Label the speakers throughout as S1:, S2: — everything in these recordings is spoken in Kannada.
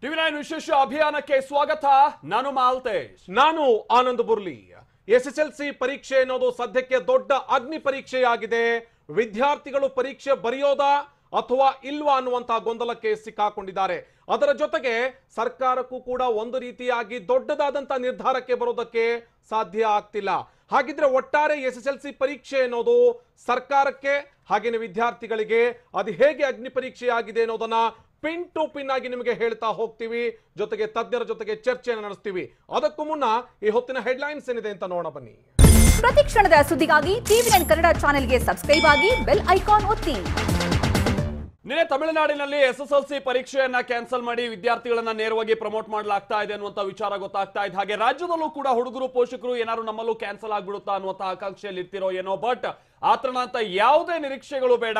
S1: ಟಿವಿ9 ವಿಶೇಷ ಅಭಿಯಾನಕ್ಕೆ ಸ್ವಾಗತ. ನಾನು ಮಾಲ್ತೇಶ್.
S2: ನಾನು ಆನಂದ್ ಬುರ್ಲಿ. ಎಸ್ಎಸ್ಎಲ್ಸಿ ಪರೀಕ್ಷೆ ಅನ್ನೋದು ಸದ್ಯಕ್ಕೆ ದೊಡ್ಡ ಅಗ್ನಿ ಪರೀಕ್ಷೆಯಾಗಿದೆ. ವಿದ್ಯಾರ್ಥಿಗಳು ಪರೀಕ್ಷೆ ಬರೆಯೋದಾ ಅಥವಾ ಇಲ್ವಾ ಅನ್ನುವಂತಹ ಗೊಂದಲಕ್ಕೆ ಸಿಕ್ಕಾಕೊಂಡಿದ್ದಾರೆ. ಅದರ ಜೊತೆಗೆ ಸರ್ಕಾರಕ್ಕೂ ಕೂಡ ಒಂದು ರೀತಿಯಾಗಿ ದೊಡ್ಡದಾದಂತಹ ನಿರ್ಧಾರಕ್ಕೆ ಬರೋದಕ್ಕೆ ಸಾಧ್ಯ ಆಗ್ತಿಲ್ಲ. ಹಾಗಿದ್ರೆ ಒಟ್ಟಾರೆ ಎಸ್ಎಸ್ಎಲ್ಸಿ ಪರೀಕ್ಷೆ ಅನ್ನೋದು ಸರ್ಕಾರಕ್ಕೆ ಹಾಗೇನೆ ವಿದ್ಯಾರ್ಥಿಗಳಿಗೆ ಅದು ಹೇಗೆ ಅಗ್ನಿ ಪರೀಕ್ಷೆಯಾಗಿದೆ ಅನ್ನೋದನ್ನ ಪಿನ್ ಟು ಪಿನ್ ಆಗಿ ನಿಮಗೆ ಹೇಳ್ತಾ ಹೋಗ್ತೀವಿ. ಜೊತೆಗೆ ತಜ್ಞರ ಜೊತೆಗೆ ಚರ್ಚೆಯನ್ನು ನಡೆಸ್ತೀವಿ. ಅದಕ್ಕೂ ಮುನ್ನ ಈ ಹೊತ್ತಿನ ಹೆಡ್ಲೈನ್ಸ್ ಏನಿದೆ ಅಂತ ನೋಡೋಣ ಬನ್ನಿ.
S3: ಪ್ರತಿ ಕ್ಷಣದ ಸುದ್ದಿಗಾಗಿ ಟಿವಿ9 ಕನ್ನಡ ಚಾನೆಲ್ಗೆ ಸಬ್ಸ್ಕ್ರೈಬ್ ಆಗಿ ಬೆಲ್ ಐಕಾನ್ ಒತ್ತಿ.
S1: ನಿನ್ನೆ ತಮಿಳುನಾಡಿನಲ್ಲಿ ಎಸ್ಎಸ್ಎಲ್ಸಿ ಪರೀಕ್ಷೆಯನ್ನ ಕ್ಯಾನ್ಸಲ್ ಮಾಡಿ ವಿದ್ಯಾರ್ಥಿಗಳನ್ನ ನೇರವಾಗಿ ಪ್ರಮೋಟ್ ಮಾಡಲಾಗ್ತಾ ಇದೆ ಅನ್ನುವಂತ ವಿಚಾರ ಗೊತ್ತಾಗ್ತಾ ಇದೆ. ಹಾಗೆ ರಾಜ್ಯದಲ್ಲೂ ಕೂಡ ಹುಡುಗರು ಪೋಷಕರು ಏನಾದ್ರು ನಮ್ಮಲ್ಲೂ ಕ್ಯಾನ್ಸಲ್ ಆಗ್ಬಿಡುತ್ತಾ ಅನ್ನುವಂತ ಆಕಾಂಕ್ಷೆಯಲ್ಲಿ ಇರ್ತಿರೋ ಏನೋ. ಬಟ್ ಆತನ ಅಂತ ಯಾವುದೇ ನಿರೀಕ್ಷೆಗಳು ಬೇಡ.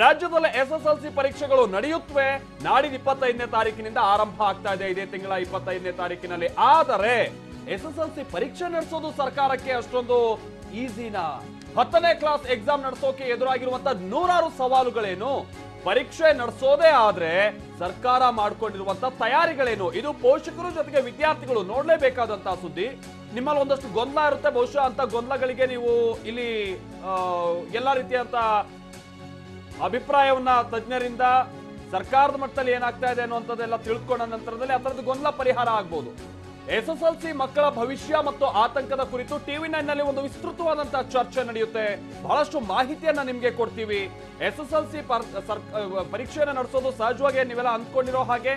S1: ರಾಜ್ಯದಲ್ಲಿ ಎಸ್ಎಸ್ಎಲ್ಸಿ ಪರೀಕ್ಷೆಗಳು ನಡೆಯುತ್ತವೆ. ನಾಡಿದ 25ನೇ ತಾರೀಕಿನಿಂದ ಆರಂಭ ಆಗ್ತಾ ಇದೆ, ಇದೇ ತಿಂಗಳ 25ನೇ ತಾರೀಕಿನಲ್ಲಿ. ಆದರೆ ಎಸ್ಎಸ್ಎಲ್ಸಿ ಪರೀಕ್ಷೆ ನಡೆಸೋದು ಸರ್ಕಾರಕ್ಕೆ ಅಷ್ಟೊಂದು ಈಸಿನಾ? 10ನೇ ಕ್ಲಾಸ್ ಎಕ್ಸಾಮ್ ನಡೆಸೋಕೆ ಎದುರಾಗಿರುವಂತ ನೂರಾರು ಸವಾಲುಗಳೇನು? ಪರೀಕ್ಷೆ ನಡೆಸೋದೇ ಆದ್ರೆ ಸರ್ಕಾರ ಮಾಡ್ಕೊಂಡಿರುವಂತ ತಯಾರಿಗಳೇನು? ಇದು ಪೋಷಕರು ಜೊತೆಗೆ ವಿದ್ಯಾರ್ಥಿಗಳು ನೋಡ್ಲೇಬೇಕಾದಂತಹ ಸುದ್ದಿ. ನಿಮ್ಮಲ್ಲಿ ಒಂದಷ್ಟು ಗೊಂದಲ ಇರುತ್ತೆ. ಬಹುಶಃ ಅಂತ ಗೊಂದಲಗಳಿಗೆ ನೀವು ಇಲ್ಲಿ ಎಲ್ಲಾ ರೀತಿಯಂತ ಅಭಿಪ್ರಾಯವನ್ನ ತಜ್ಞರಿಂದ ಸರ್ಕಾರದ ಮಟ್ಟದಲ್ಲಿ ಏನಾಗ್ತಾ ಇದೆ ಅನ್ನುವಂಥದ್ದೆಲ್ಲ ತಿಳ್ಕೊಂಡ ನಂತರದಲ್ಲಿ ಅದರದ್ದು ಗೊಂದಲ ಪರಿಹಾರ ಆಗ್ಬಹುದು. ಎಸ್ಎಸ್ಎಲ್ಸಿ ಮಕ್ಕಳ ಭವಿಷ್ಯ ಮತ್ತು ಆತಂಕದ ಕುರಿತು ಟಿವಿ9 ನಲ್ಲಿ ಒಂದು ವಿಸ್ತೃತವಾದಂತಹ ಚರ್ಚೆ ನಡೆಯುತ್ತೆ. ಬಹಳಷ್ಟು ಮಾಹಿತಿಯನ್ನ ನಿಮ್ಗೆ ಕೊಡ್ತೀವಿ. ಎಸ್ಎಸ್ಎಲ್ಸಿ ಪರೀಕ್ಷೆಯನ್ನ ನಡೆಸೋದು ಸಹಜವಾಗಿ ನೀವೆಲ್ಲ ಅಂದ್ಕೊಂಡಿರೋ ಹಾಗೆ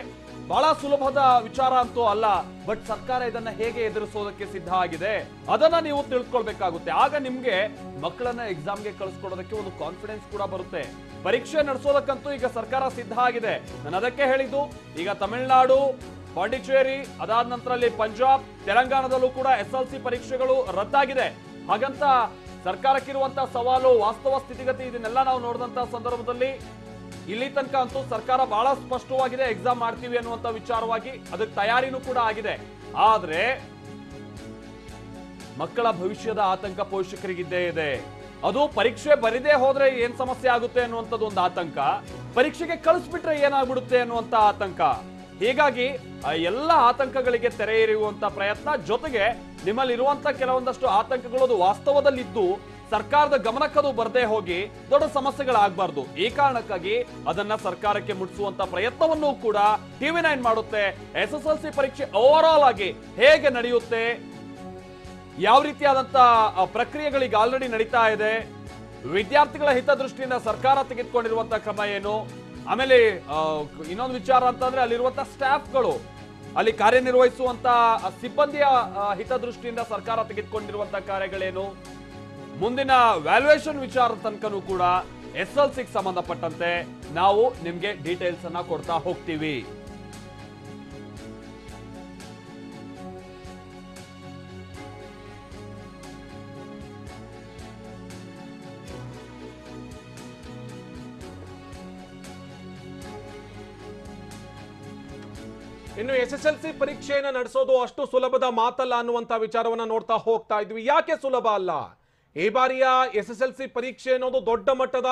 S1: ಬಹಳ ಸುಲಭದ ವಿಚಾರ ಅಂತೂ ಅಲ್ಲ. ಬಟ್ ಸರ್ಕಾರ ಇದನ್ನ ಹೇಗೆ ಎದುರಿಸೋದಕ್ಕೆ ಸಿದ್ಧ ಆಗಿದೆ ಅದನ್ನ ನೀವು ತಿಳ್ಕೊಳ್ಬೇಕಾಗುತ್ತೆ. ಆಗ ನಿಮ್ಗೆ ಮಕ್ಕಳನ್ನ ಎಕ್ಸಾಮ್ಗೆ ಕಳಿಸ್ಕೊಡೋದಕ್ಕೆ ಒಂದು ಕಾನ್ಫಿಡೆನ್ಸ್ ಕೂಡ ಬರುತ್ತೆ. ಪರೀಕ್ಷೆ ನಡೆಸೋದಕ್ಕಂತೂ ಈಗ ಸರ್ಕಾರ ಸಿದ್ಧ ಆಗಿದೆ. ನಾನು ಅದಕ್ಕೆ ಹೇಳಿದ್ದು, ಈಗ ತಮಿಳುನಾಡು, ಪಾಂಡಿಚೇರಿ, ಅದಾದ ನಂತರದಲ್ಲಿ ಪಂಜಾಬ್, ತೆಲಂಗಾಣದಲ್ಲೂ ಕೂಡ ಎಸ್ಎಲ್ಸಿ ಪರೀಕ್ಷೆಗಳು ರದ್ದಾಗಿದೆ. ಹಾಗಂತ ಸರ್ಕಾರಕ್ಕಿರುವಂತಹ ಸವಾಲು, ವಾಸ್ತವ ಸ್ಥಿತಿಗತಿ ಇದನ್ನೆಲ್ಲ ನಾವು ನೋಡಿದಂತಹ ಸಂದರ್ಭದಲ್ಲಿ ಇಲ್ಲಿ ತನಕ ಅಂತೂ ಸರ್ಕಾರ ಬಹಳ ಸ್ಪಷ್ಟವಾಗಿದೆ, ಎಕ್ಸಾಮ್ ಮಾಡ್ತೀವಿ ಅನ್ನುವಂತ ವಿಚಾರವಾಗಿ ಅದಕ್ಕೆ ತಯಾರಿನೂ ಕೂಡ ಆಗಿದೆ. ಆದ್ರೆ ಮಕ್ಕಳ ಭವಿಷ್ಯದ ಆತಂಕ ಪೋಷಕರಿಗಿದ್ದೇ ಇದೆ. ಅದು ಪರೀಕ್ಷೆ ಬರಿದೇ ಹೋದ್ರೆ ಏನ್ ಸಮಸ್ಯೆ ಆಗುತ್ತೆ ಅನ್ನುವಂಥದ್ದು ಒಂದು ಆತಂಕ, ಪರೀಕ್ಷೆಗೆ ಕಳಿಸ್ಬಿಟ್ರೆ ಏನಾಗ್ಬಿಡುತ್ತೆ ಅನ್ನುವಂತ ಆತಂಕ. ಹೀಗಾಗಿ ಎಲ್ಲ ಆತಂಕಗಳಿಗೆ ತೆರೆ ಎರೆಯುವಂತ ಪ್ರಯತ್ನ, ಜೊತೆಗೆ ನಿಮ್ಮಲ್ಲಿ ಇರುವಂತ ಕೆಲವೊಂದಷ್ಟು ಆತಂಕಗಳು ಅದು ವಾಸ್ತವದಲ್ಲಿದ್ದು ಸರ್ಕಾರದ ಗಮನಕ್ಕದು ಬರದೇ ಹೋಗಿ ದೊಡ್ಡ ಸಮಸ್ಯೆಗಳಾಗಬಾರ್ದು. ಈ ಕಾರಣಕ್ಕಾಗಿ ಅದನ್ನ ಸರ್ಕಾರಕ್ಕೆ ಮುಟ್ಟಿಸುವಂತ ಪ್ರಯತ್ನವನ್ನು ಕೂಡ ಟಿವಿ9 ಮಾಡುತ್ತೆ. ಎಸ್ಎಸ್ಎಲ್ಸಿ ಪರೀಕ್ಷೆ ಓವರ್ ಆಲ್ ಆಗಿ ಹೇಗೆ ನಡೆಯುತ್ತೆ, ಯಾವ ರೀತಿಯಾದಂತ ಪ್ರಕ್ರಿಯೆಗಳಿಗೆ ಆಲ್ರೆಡಿ ನಡೀತಾ ಇದೆ, ವಿದ್ಯಾರ್ಥಿಗಳ ಹಿತದೃಷ್ಟಿಯಿಂದ ಸರ್ಕಾರ ತೆಗೆದುಕೊಂಡಿರುವಂತಹ ಕ್ರಮ ಏನು, ಆಮೇಲೆ ಇನ್ನೊಂದು ವಿಚಾರ ಅಂತಂದ್ರೆ ಅಲ್ಲಿರುವಂತಹ ಸ್ಟಾಫ್ಗಳು, ಅಲ್ಲಿ ಕಾರ್ಯನಿರ್ವಹಿಸುವಂತ ಸಿಬ್ಬಂದಿಯ ಹಿತದೃಷ್ಟಿಯಿಂದ ಸರ್ಕಾರ ತೆಗೆದುಕೊಂಡಿರುವಂತಹ ಕಾರ್ಯಗಳೇನು, ಮುಂದಿನ ವ್ಯಾಲ್ಯೂಯೇಷನ್ ವಿಚಾರ ತನಕನೂ ಕೂಡ ಎಸ್ಎಲ್ಸಿಗೆ ಸಂಬಂಧಪಟ್ಟಂತೆ ನಾವು ನಿಮ್ಗೆ ಡೀಟೇಲ್ಸ್ ಅನ್ನ ಕೊಡ್ತಾ ಹೋಗ್ತೀವಿ.
S2: ಇನ್ನು ಎಸ್ಎಸ್ಎಲ್ಸಿ ಪರೀಕ್ಷೆಯನ್ನು ನಡೆಸೋದು ಅಷ್ಟು ಸುಲಭದ ಮಾತಲ್ಲ ಅನ್ನುವಂತ ವಿಚಾರವನ್ನ ನೋಡ್ತಾ ಹೋಗ್ತಾ ಇದ್ವಿ. ಯಾಕೆ ಸುಲಭ ಅಲ್ಲ? ಈ ಬಾರಿಯ ಎಸ್ಎಸ್ಎಲ್ಸಿ ಪರೀಕ್ಷೆ ಅನ್ನೋದು ದೊಡ್ಡ ಮಟ್ಟದ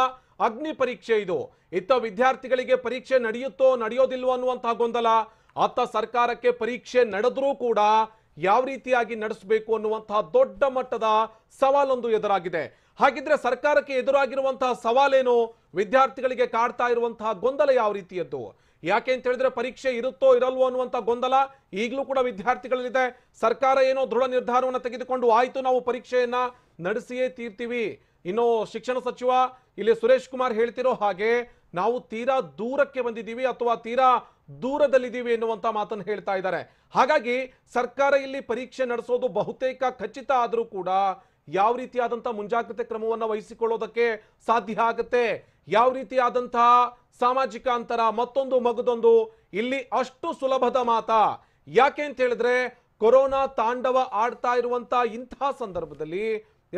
S2: ಅಗ್ನಿ ಪರೀಕ್ಷೆ. ಇದು ಇತ್ತ ವಿದ್ಯಾರ್ಥಿಗಳಿಗೆ ಪರೀಕ್ಷೆ ನಡೆಯುತ್ತೋ ನಡೆಯೋದಿಲ್ವೋ ಅನ್ನುವಂತಹ ಗೊಂದಲ, ಅತ್ತ ಸರ್ಕಾರಕ್ಕೆ ಪರೀಕ್ಷೆ ನಡೆದ್ರೂ ಕೂಡ ಯಾವ ರೀತಿಯಾಗಿ ನಡೆಸಬೇಕು ಅನ್ನುವಂತಹ ದೊಡ್ಡ ಮಟ್ಟದ ಸವಾಲೊಂದು ಎದುರಾಗಿದೆ. ಹಾಗಿದ್ರೆ ಸರ್ಕಾರಕ್ಕೆ ಎದುರಾಗಿರುವಂತಹ ಸವಾಲೇನು? ವಿದ್ಯಾರ್ಥಿಗಳಿಗೆ ಕಾಡ್ತಾ ಇರುವಂತಹ ಗೊಂದಲ ಯಾವ ರೀತಿಯದ್ದು? ಯಾಕೆ ಅಂತ ಹೇಳಿದ್ರೆ ಪರೀಕ್ಷೆ ಇರುತ್ತೋ ಇರಲ್ವೋ ಅನ್ನುವಂಥ ಗೊಂದಲ ಈಗಲೂ ಕೂಡ ವಿದ್ಯಾರ್ಥಿಗಳಲ್ಲಿದೆ. ಸರ್ಕಾರ ಏನೋ ದೃಢ ನಿರ್ಧಾರವನ್ನು ತೆಗೆದುಕೊಂಡು ಆಯ್ತು ನಾವು ಪರೀಕ್ಷೆಯನ್ನ ನಡೆಸಿಯೇ ತೀರ್ತೀವಿ. ಇನ್ನು ಶಿಕ್ಷಣ ಸಚಿವ ಇಲ್ಲಿ ಸುರೇಶ್ ಕುಮಾರ್ ಹೇಳ್ತಿರೋ ಹಾಗೆ ನಾವು ತೀರಾ ದೂರಕ್ಕೆ ಬಂದಿದ್ದೀವಿ ಅಥವಾ ತೀರಾ ದೂರದಲ್ಲಿದ್ದೀವಿ ಎನ್ನುವಂತ ಮಾತನ್ನು ಹೇಳ್ತಾ ಇದ್ದಾರೆ. ಹಾಗಾಗಿ ಸರ್ಕಾರ ಇಲ್ಲಿ ಪರೀಕ್ಷೆ ನಡೆಸೋದು ಬಹುತೇಕ ಖಚಿತ ಆದರೂ ಕೂಡ ಯಾವ ರೀತಿಯಾದಂಥ ಮುಂಜಾಗ್ರತೆ ಕ್ರಮವನ್ನು ವಹಿಸಿಕೊಳ್ಳೋದಕ್ಕೆ ಸಾಧ್ಯ ಆಗುತ್ತೆ, ಯಾವ ರೀತಿಯಾದಂತಹ ಸಾಮಾಜಿಕ ಅಂತರ, ಮತ್ತೊಂದು ಮಗದೊಂದು, ಇಲ್ಲಿ ಅಷ್ಟು ಸುಲಭದ ಮಾತಾ? ಯಾಕೆ ಅಂತ ಹೇಳಿದ್ರೆ ಕೊರೋನಾ ತಾಂಡವ ಆಡ್ತಾ ಇರುವಂತ ಇಂತಹ ಸಂದರ್ಭದಲ್ಲಿ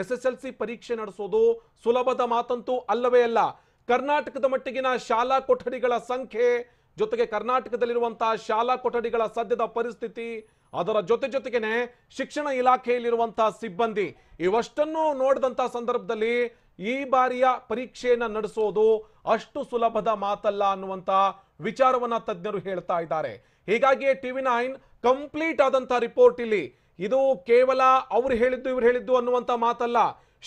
S2: ಎಸ್ಎಸ್ಎಲ್ಸಿ ಪರೀಕ್ಷೆ ನಡೆಸೋದು ಸುಲಭದ ಮಾತಂತೂ ಅಲ್ಲವೇ ಅಲ್ಲ. ಕರ್ನಾಟಕದ ಮಟ್ಟಿಗಿನ ಶಾಲಾ ಕೊಠಡಿಗಳ ಸಂಖ್ಯೆ, ಜೊತೆಗೆ ಕರ್ನಾಟಕದಲ್ಲಿರುವಂತಹ ಶಾಲಾ ಕೊಠಡಿಗಳ ಸದ್ಯದ ಪರಿಸ್ಥಿತಿ, ಅದರ ಜೊತೆಗೇನೆ ಶಿಕ್ಷಣ ಇಲಾಖೆಯಲ್ಲಿರುವಂತಹ ಸಿಬ್ಬಂದಿ, ಇವಷ್ಟನ್ನು ನೋಡಿದಂತಹ ಸಂದರ್ಭದಲ್ಲಿ ಈ ಬಾರಿಯ ಪರೀಕ್ಷೆಯನ್ನು ನಡೆಸೋದು ಅಷ್ಟು ಸುಲಭದ ಮಾತಲ್ಲ ಅನ್ನುವಂತ ವಿಚಾರವನ್ನ ತಜ್ಞರು ಹೇಳ್ತಾ ಇದ್ದಾರೆ. ಹೀಗಾಗಿ TV9 ಕಂಪ್ಲೀಟ್ ಆದಂತ ರಿಪೋರ್ಟ್ ಇಲ್ಲಿ ಇದು ಕೇವಲ ಅವ್ರು ಹೇಳಿದ್ದು ಇವ್ರು ಹೇಳಿದ್ದು ಅನ್ನುವಂತ ಮಾತಲ್ಲ.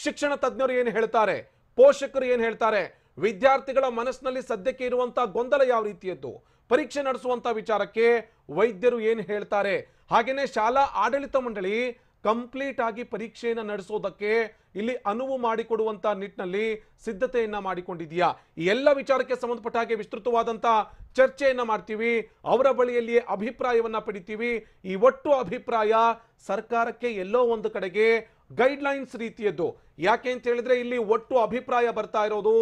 S2: ಶಿಕ್ಷಣ ತಜ್ಞರು ಏನು ಹೇಳ್ತಾರೆ, ಪೋಷಕರು ಏನು ಹೇಳ್ತಾರೆ, ವಿದ್ಯಾರ್ಥಿಗಳ ಮನಸ್ಸಿನಲ್ಲಿ ಸದ್ಯಕ್ಕೆ ಇರುವಂತ ಗೊಂದಲ ಯಾವ ರೀತಿಯದ್ದು, ಪರೀಕ್ಷೆ ನಡೆಸುವಂತ ವಿಚಾರಕ್ಕೆ ವೈದ್ಯರು ಏನು ಹೇಳ್ತಾರೆ, ಹಾಗೇನೆ ಶಾಲಾ ಆಡಳಿತ ಮಂಡಳಿ ಕಂಪ್ಲೀಟ್ ಆಗಿ ಪರೀಕ್ಷೆಯನ್ನು ನಡೆಸೋದಕ್ಕೆ ಇಲ್ಲಿ ಅನುವು ಮಾಡಿಕೊಡುವಂತ ನಿಟ್ಟಿನಲ್ಲಿ ಸಿದ್ಧತೆಯನ್ನ ಮಾಡಿಕೊಂಡಿದೆಯಾ, ಈ ಎಲ್ಲ ವಿಚಾರಕ್ಕೆ ಸಂಬಂಧಪಟ್ಟ ಹಾಗೆ ವಿಸ್ತೃತವಾದಂತ ಚರ್ಚೆಯನ್ನ ಮಾಡ್ತೀವಿ. ಅವರ ಬಳಿಯಲ್ಲಿ ಅಭಿಪ್ರಾಯವನ್ನ ಪಡಿತೀವಿ. ಈ ಒಟ್ಟು ಅಭಿಪ್ರಾಯ ಸರ್ಕಾರಕ್ಕೆ ಎಲ್ಲೋ ಒಂದು ಕಡೆಗೆ ಗೈಡ್ಲೈನ್ಸ್ ರೀತಿಯದ್ದು. ಯಾಕೆ ಅಂತ ಹೇಳಿದ್ರೆ ಇಲ್ಲಿ ಒಟ್ಟು ಅಭಿಪ್ರಾಯ ಬರ್ತಾ ಇರೋದು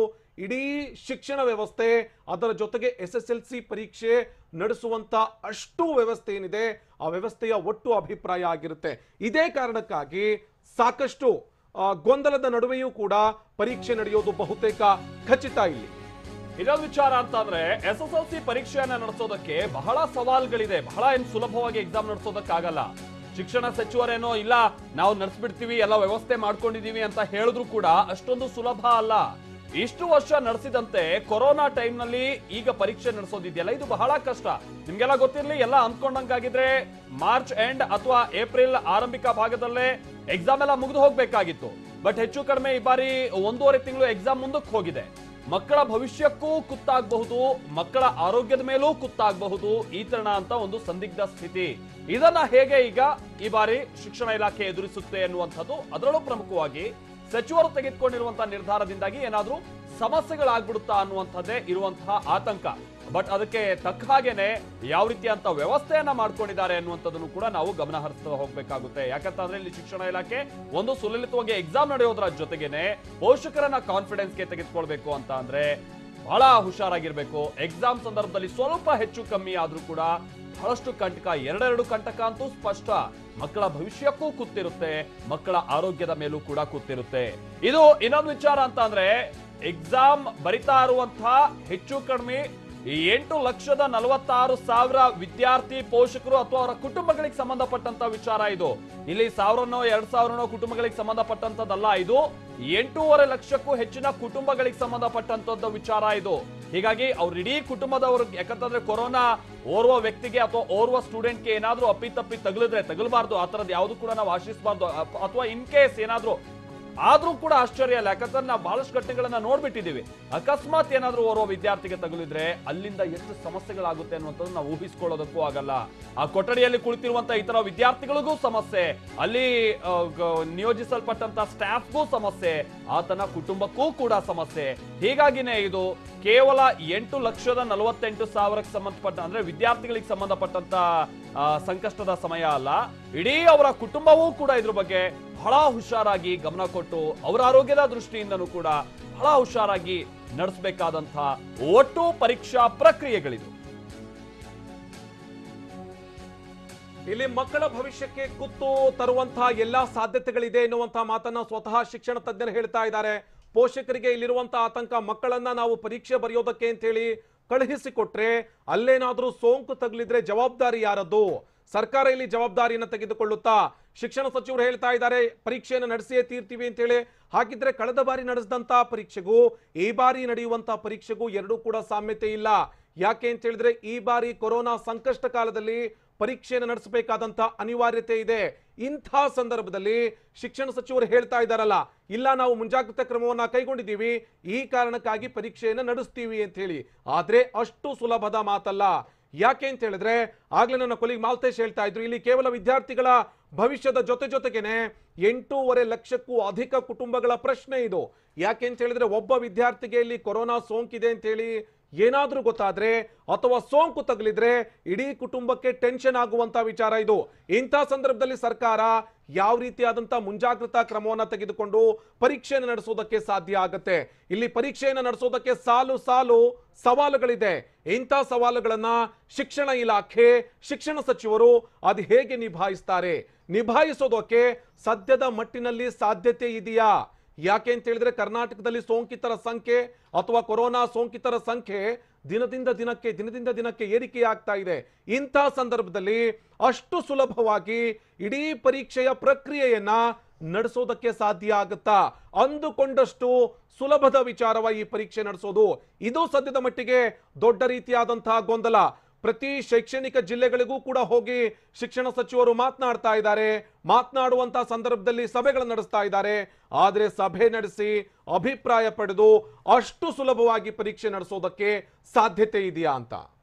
S2: ಇಡೀ ಶಿಕ್ಷಣ ವ್ಯವಸ್ಥೆ, ಅದರ ಜೊತೆಗೆ SSLC ಪರೀಕ್ಷೆ ನಡೆಸುವಂತ ಅಷ್ಟು ವ್ಯವಸ್ಥೆ ಏನಿದೆ ಆ ವ್ಯವಸ್ಥೆಯ ಒಟ್ಟು ಅಭಿಪ್ರಾಯ ಆಗಿರುತ್ತೆ. ಇದೇ ಕಾರಣಕ್ಕಾಗಿ ಸಾಕಷ್ಟು ಗೊಂದಲದ ನಡುವೆಯೂ ಕೂಡ ಪರೀಕ್ಷೆ ನಡೆಯೋದು ಬಹುತೇಕ ಖಚಿತ. ಇಲ್ಲಿ
S1: ಇನ್ನೊಂದು ವಿಚಾರ ಅಂತಂದ್ರೆ SSLC ಪರೀಕ್ಷೆಯನ್ನ ನಡೆಸೋದಕ್ಕೆ ಬಹಳ ಸವಾಲುಗಳಿದೆ. ಬಹಳ ಏನು ಸುಲಭವಾಗಿ ಎಕ್ಸಾಮ್ ನಡೆಸೋದಕ್ಕಾಗಲ್ಲ. ಶಿಕ್ಷಣ ಸಚಿವರೇನೋ ಇಲ್ಲ ನಾವು ನಡೆಸ್ಬಿಡ್ತೀವಿ ಎಲ್ಲ ವ್ಯವಸ್ಥೆ ಮಾಡ್ಕೊಂಡಿದೀವಿ ಅಂತ ಹೇಳಿದ್ರು ಕೂಡ ಅಷ್ಟೊಂದು ಸುಲಭ ಅಲ್ಲ. ಇಷ್ಟು ವರ್ಷ ನಡೆಸಿದಂತೆ ಕೊರೋನಾ ಟೈಮ್ ನಲ್ಲಿ ಈಗ ಪರೀಕ್ಷೆ ನಡೆಸೋದಿದೆಯಲ್ಲ ಇದು ಬಹಳ ಕಷ್ಟ. ನಿಮ್ಗೆಲ್ಲ ಗೊತ್ತಿರ್ಲಿ, ಎಲ್ಲ ಅಂದ್ಕೊಂಡಂಗಾಗಿದ್ರೆ ಮಾರ್ಚ್ ಎಂಡ್ ಅಥವಾ ಏಪ್ರಿಲ್ ಆರಂಭಿಕ ಭಾಗದಲ್ಲೇ ಎಕ್ಸಾಮ್ ಎಲ್ಲ ಮುಗಿದು ಹೋಗ್ಬೇಕಾಗಿತ್ತು. ಬಟ್ ಹೆಚ್ಚು ಕಡಿಮೆ ಈ ಬಾರಿ 1.5 ತಿಂಗಳು ಎಕ್ಸಾಮ್ ಮುಂದಕ್ಕೆ ಹೋಗಿದೆ. ಮಕ್ಕಳ ಭವಿಷ್ಯಕ್ಕೂ ಕುತ್ತಾಗಬಹುದು, ಮಕ್ಕಳ ಆರೋಗ್ಯದ ಮೇಲೂ ಕುತ್ತಾಗಬಹುದು ಈ ತರಣ ಅಂತ ಒಂದು ಸಂದಿಗ್ಧ ಸ್ಥಿತಿ. ಇದನ್ನ ಹೇಗೆ ಈಗ ಈ ಬಾರಿ ಶಿಕ್ಷಣ ಇಲಾಖೆ ಎದುರಿಸುತ್ತೆ ಅನ್ನುವಂಥದ್ದು, ಅದರಲ್ಲೂ ಪ್ರಮುಖವಾಗಿ ಸಚಿವರು ತೆಗೆದುಕೊಂಡಿರುವಂತಹ ನಿರ್ಧಾರದಿಂದಾಗಿ ಏನಾದ್ರೂ ಸಮಸ್ಯೆಗಳಾಗ್ಬಿಡುತ್ತಾ ಅನ್ನುವಂಥದ್ದೇ ಇರುವಂತಹ ಆತಂಕ. ಬಟ್ ಅದಕ್ಕೆ ತಕ್ಕ ಹಾಗೇನೆ ಯಾವ ರೀತಿಯಂತ ವ್ಯವಸ್ಥೆಯನ್ನ ಮಾಡ್ಕೊಂಡಿದ್ದಾರೆ ಅನ್ನುವಂಥದ್ದನ್ನು ಕೂಡ ನಾವು ಗಮನ ಹರಿಸ್ತಾ ಹೋಗ್ಬೇಕಾಗುತ್ತೆ. ಯಾಕಂತಂದ್ರೆ ಇಲ್ಲಿ ಶಿಕ್ಷಣ ಇಲಾಖೆ ಒಂದು ಸುಲಲಿತವಾಗಿ ಎಕ್ಸಾಮ್ ನಡೆಯೋದ್ರ ಜೊತೆಗೇನೆ ಪೋಷಕರನ್ನ ಕಾನ್ಫಿಡೆನ್ಸ್ಗೆ ತೆಗೆದುಕೊಳ್ಬೇಕು ಅಂತ ಅಂದ್ರೆ ಬಹಳ ಹುಷಾರಾಗಿರ್ಬೇಕು. ಎಕ್ಸಾಮ್ ಸಂದರ್ಭದಲ್ಲಿ ಸ್ವಲ್ಪ ಹೆಚ್ಚು ಕಮ್ಮಿ ಆದ್ರೂ ಕೂಡ ಬಹಳಷ್ಟು ಕಂಟಕ, ಎರಡೆರಡು ಕಂಟಕ ಅಂತೂ ಸ್ಪಷ್ಟ. ಮಕ್ಕಳ ಭವಿಷ್ಯಕ್ಕೂ ಕೂತಿರುತ್ತೆ, ಮಕ್ಕಳ ಆರೋಗ್ಯದ ಮೇಲೂ ಕೂಡ ಕೂತಿರುತ್ತೆ. ಇದು ಇನ್ನೊಂದು ವಿಚಾರ ಅಂತ ಅಂದ್ರೆ ಎಕ್ಸಾಮ್ ಬರಿತಾ ಇರುವಂತಹ ಹೆಚ್ಚು ಕಡಿಮೆ 8,46,000 ವಿದ್ಯಾರ್ಥಿ ಪೋಷಕರು ಅಥವಾ ಅವರ ಕುಟುಂಬಗಳಿಗೆ ಸಂಬಂಧಪಟ್ಟಂತ ವಿಚಾರ ಇದು. ಇಲ್ಲಿ 1,000ನೋ 2,000ನೋ ಕುಟುಂಬಗಳಿಗೆ ಸಂಬಂಧಪಟ್ಟಂತದ್ದಲ್ಲ, ಇದು 8.5 ಲಕ್ಷಕ್ಕೂ ಹೆಚ್ಚಿನ ಕುಟುಂಬಗಳಿಗೆ ಸಂಬಂಧಪಟ್ಟಂತದ್ದು ವಿಚಾರ ಇದು. ಹೀಗಾಗಿ ಅವ್ರ ಇಡೀ ಕುಟುಂಬದವ್ರು, ಯಾಕಂತಂದ್ರೆ ಕೊರೋನಾ ಓರ್ವ ವ್ಯಕ್ತಿಗೆ ಅಥವಾ ಓರ್ವ ಸ್ಟೂಡೆಂಟ್ಗೆ ಏನಾದ್ರೂ ಅಪ್ಪಿತಪ್ಪಿ ತಗಲಬಾರ್ದು, ಆ ತರದ್ ಯಾವ್ದು ಕೂಡ ನಾವು ಆಶಿಸಬಾರ್ದು. ಅಥವಾ ಇನ್ ಕೇಸ್ ಏನಾದ್ರೂ ಆದ್ರೂ ಕೂಡ ಆಶ್ಚರ್ಯ ಇಲ್ಲ, ಯಾಕಂದ್ರೆ ನಾವು ಬಹಳಷ್ಟು ಘಟನೆಗಳನ್ನ ನೋಡ್ಬಿಟ್ಟಿದೀವಿ. ಅಕಸ್ಮಾತ್ ಏನಾದ್ರೂ ಓರ್ವ ವಿದ್ಯಾರ್ಥಿಗೆ ತಗುಲಿದ್ರೆ ಅಲ್ಲಿಂದ ಎಷ್ಟು ಸಮಸ್ಯೆಗಳಾಗುತ್ತೆ ಅನ್ನುವಂಥದ್ದು ನಾವು ಊಹಿಸ್ಕೊಳ್ಳೋದಕ್ಕೂ ಆಗಲ್ಲ. ಆ ಕೊಠಡಿಯಲ್ಲಿ ಕುಳಿತಿರುವಂತ ಇತರ ವಿದ್ಯಾರ್ಥಿಗಳಿಗೂ ಸಮಸ್ಯೆ, ಅಲ್ಲಿ ನಿಯೋಜಿಸಲ್ಪಟ್ಟಂತ ಸ್ಟಾಫ್ಗೂ ಸಮಸ್ಯೆ, ಆತನ ಕುಟುಂಬಕ್ಕೂ ಕೂಡ ಸಮಸ್ಯೆ. ಹೀಗಾಗಿನೇ ಇದು ಕೇವಲ 8,48,000ಕ್ಕೆ ಸಂಬಂಧಪಟ್ಟ ಅಂದ್ರೆ ವಿದ್ಯಾರ್ಥಿಗಳಿಗೆ ಸಂಬಂಧಪಟ್ಟಂತ ಸಂಕಷ್ಟದ ಸಮಯ ಅಲ್ಲ. ಇಡೀ ಅವರ ಕುಟುಂಬವೂ ಕೂಡ ಇದ್ರ ಬಗ್ಗೆ ಬಹಳ ಹುಷಾರಾಗಿ ಗಮನ ಕೊಟ್ಟು ಅವರ ಆರೋಗ್ಯದ ದೃಷ್ಟಿಯಿಂದನೂ ಕೂಡ ಬಹಳ ಹುಷಾರಾಗಿ ನಡೆಸಬೇಕಾದಂತಹ ಒಟ್ಟು ಪರೀಕ್ಷಾ ಪ್ರಕ್ರಿಯೆಗಳಿದು.
S2: ಇಲ್ಲಿ ಮಕ್ಕಳ ಭವಿಷ್ಯಕ್ಕೆ ಕುತ್ತು ತರುವಂತಹ ಎಲ್ಲಾ ಸಾಧ್ಯತೆಗಳಿದೆ ಎನ್ನುವಂತಹ ಮಾತನ್ನ ಸ್ವತಃ ಶಿಕ್ಷಣ ತಜ್ಞರು ಹೇಳ್ತಾ ಇದ್ದಾರೆ. ಪೋಷಕರಿಗೆ ಇಲ್ಲಿರುವಂತಹ ಆತಂಕ, ಮಕ್ಕಳನ್ನ ನಾವು ಪರೀಕ್ಷೆ ಬರೆಯೋದಕ್ಕೆ ಅಂತ ಹೇಳಿ ಕಳುಹಿಸಿಕೊಟ್ರೆ ಅಲ್ಲೇನಾದ್ರೂ ಸೋಂಕು ತಗುಲಿದ್ರೆ ಜವಾಬ್ದಾರಿ ಯಾರದ್ದು? ಸರ್ಕಾರ ಇಲ್ಲಿ ಜವಾಬ್ದಾರಿಯನ್ನು ತೆಗೆದುಕೊಳ್ಳುತ್ತಾ? ಶಿಕ್ಷಣ ಸಚಿವರು ಹೇಳ್ತಾ ಇದ್ದಾರೆ ಪರೀಕ್ಷೆಯನ್ನು ನಡೆಸಿಯೇ ತೀರ್ತೀವಿ ಅಂತ ಹೇಳಿ. ಹಾಗಿದ್ರೆ ಕಳೆದ ಬಾರಿ ನಡೆಸಿದಂತ ಪರೀಕ್ಷೆಗೂ ಈ ಬಾರಿ ನಡೆಯುವಂತಹ ಪರೀಕ್ಷೆಗೂ ಎರಡೂ ಕೂಡ ಸಾಮ್ಯತೆ ಇಲ್ಲ. ಯಾಕೆ ಅಂತ ಹೇಳಿದ್ರೆ ಈ ಬಾರಿ ಕೊರೋನಾ ಸಂಕಷ್ಟ ಕಾಲದಲ್ಲಿ ಪರೀಕ್ಷೆಯನ್ನು ನಡೆಸಬೇಕಾದಂತ ಅನಿವಾರ್ಯತೆ ಇದೆ. ಇಂಥ ಸಂದರ್ಭದಲ್ಲಿ ಶಿಕ್ಷಣ ಸಚಿವರು ಹೇಳ್ತಾ ಇದ್ದಾರಲ್ಲ, ಇಲ್ಲ ನಾವು ಮುಂಜಾಗ್ರತಾ ಕ್ರಮವನ್ನ ಕೈಗೊಂಡಿದ್ದೀವಿ, ಈ ಕಾರಣಕ್ಕಾಗಿ ಪರೀಕ್ಷೆಯನ್ನು ನಡೆಸ್ತೀವಿ ಅಂತ ಹೇಳಿ. ಆದ್ರೆ ಅಷ್ಟು ಸುಲಭದ ಮಾತಲ್ಲ. ಯಾಕೆ ಅಂತ ಹೇಳಿದ್ರೆ ಆಗ್ಲೇ ನನ್ನ ಕೊಲಿಗ್ ಮಾಲ್ತೇಶ್ ಹೇಳ್ತಾ ಇದ್ರು, ಇಲ್ಲಿ ಕೇವಲ ವಿದ್ಯಾರ್ಥಿಗಳ ಭವಿಷ್ಯದ ಜೊತೆಗೇನೆ 8.5 ಲಕ್ಷಕ್ಕೂ ಅಧಿಕ ಕುಟುಂಬಗಳ ಪ್ರಶ್ನೆ ಇದು. ಯಾಕೆ ಅಂತ ಹೇಳಿದ್ರೆ ಒಬ್ಬ ವಿದ್ಯಾರ್ಥಿಗೆ ಇಲ್ಲಿ ಕೊರೋನಾ ಸೋಂಕಿದೆ ಅಂತ ಹೇಳಿ ಏನಾದ್ರೂ ಗೊತ್ತಾದ್ರೆ ಅಥವಾ ಸೋಂಕು ತಗುಲಿದ್ರೆ ಇಡೀ ಕುಟುಂಬಕ್ಕೆ ಟೆನ್ಷನ್ ಆಗುವಂತ ವಿಚಾರ ಇದು. ಇಂಥ ಸಂದರ್ಭದಲ್ಲಿ ಸರ್ಕಾರ ಯಾವ ರೀತಿಯಾದಂತ ಮುಂಜಾಗ್ರತಾ ಕ್ರಮವನ್ನ ತೆಗೆದುಕೊಂಡು ಪರೀಕ್ಷೆಯನ್ನು ನಡೆಸೋದಕ್ಕೆ ಸಾಧ್ಯ ಆಗತ್ತೆ? ಇಲ್ಲಿ ಪರೀಕ್ಷೆಯನ್ನು ನಡೆಸೋದಕ್ಕೆ ಸಾಲು ಸವಾಲುಗಳಿದೆ. ಇಂಥ ಸವಾಲುಗಳನ್ನ ಶಿಕ್ಷಣ ಇಲಾಖೆ, ಶಿಕ್ಷಣ ಸಚಿವರು ಅದು ಹೇಗೆ ನಿಭಾಯಿಸೋದಕ್ಕೆ ಸದ್ಯದ ಮಟ್ಟಿನಲ್ಲಿ ಸಾಧ್ಯತೆ ಇದೆಯಾ? ಯಾಕೆ ಅಂತ ಹೇಳಿದ್ರೆ ಕರ್ನಾಟಕದಲ್ಲಿ ಸೋಂಕಿತರ ಸಂಖ್ಯೆ ಅಥವಾ ಕೊರೋನಾ ಸೋಂಕಿತರ ಸಂಖ್ಯೆ ದಿನದಿಂದ ದಿನಕ್ಕೆ ಏರಿಕೆಯಾಗ್ತಾ ಇದೆ. ಇಂಥ ಸಂದರ್ಭದಲ್ಲಿ ಅಷ್ಟು ಸುಲಭವಾಗಿ ಇಡೀ ಪರೀಕ್ಷೆಯ ಪ್ರಕ್ರಿಯೆಯನ್ನ ನಡೆಸೋದಕ್ಕೆ ಸಾಧ್ಯ ಆಗುತ್ತಾ? ಅಂದುಕೊಂಡಷ್ಟು ಸುಲಭದ ವಿಚಾರವ ಈ ಪರೀಕ್ಷೆ ನಡೆಸೋದು? ಇದು ಸದ್ಯದ ಮಟ್ಟಿಗೆ ದೊಡ್ಡ ರೀತಿಯಾದಂತಹ ಗೊಂದಲ. ಪ್ರತಿ ಶೈಕ್ಷಣಿಕ ಜಿಲ್ಲೆಗಳಿಗೂ ಕೂಡ ಹೋಗಿ ಶಿಕ್ಷಣ ಸಚಿವರು ಮಾತನಾಡ್ತಾ ಇದ್ದಾರೆ, ಮಾತನಾಡುವಂತಹ ಸಂದರ್ಭದಲ್ಲಿ ಸಭೆಗಳನ್ನು ನಡೆಸ್ತಾ ಇದ್ದಾರೆ. ಆದ್ರೆ ಸಭೆ ನಡೆಸಿ ಅಭಿಪ್ರಾಯ ಪಡೆದು ಅಷ್ಟು ಸುಲಭವಾಗಿ ಪರೀಕ್ಷೆ ನಡೆಸೋದಕ್ಕೆ ಸಾಧ್ಯತೆ ಇದೆಯಾ ಅಂತ.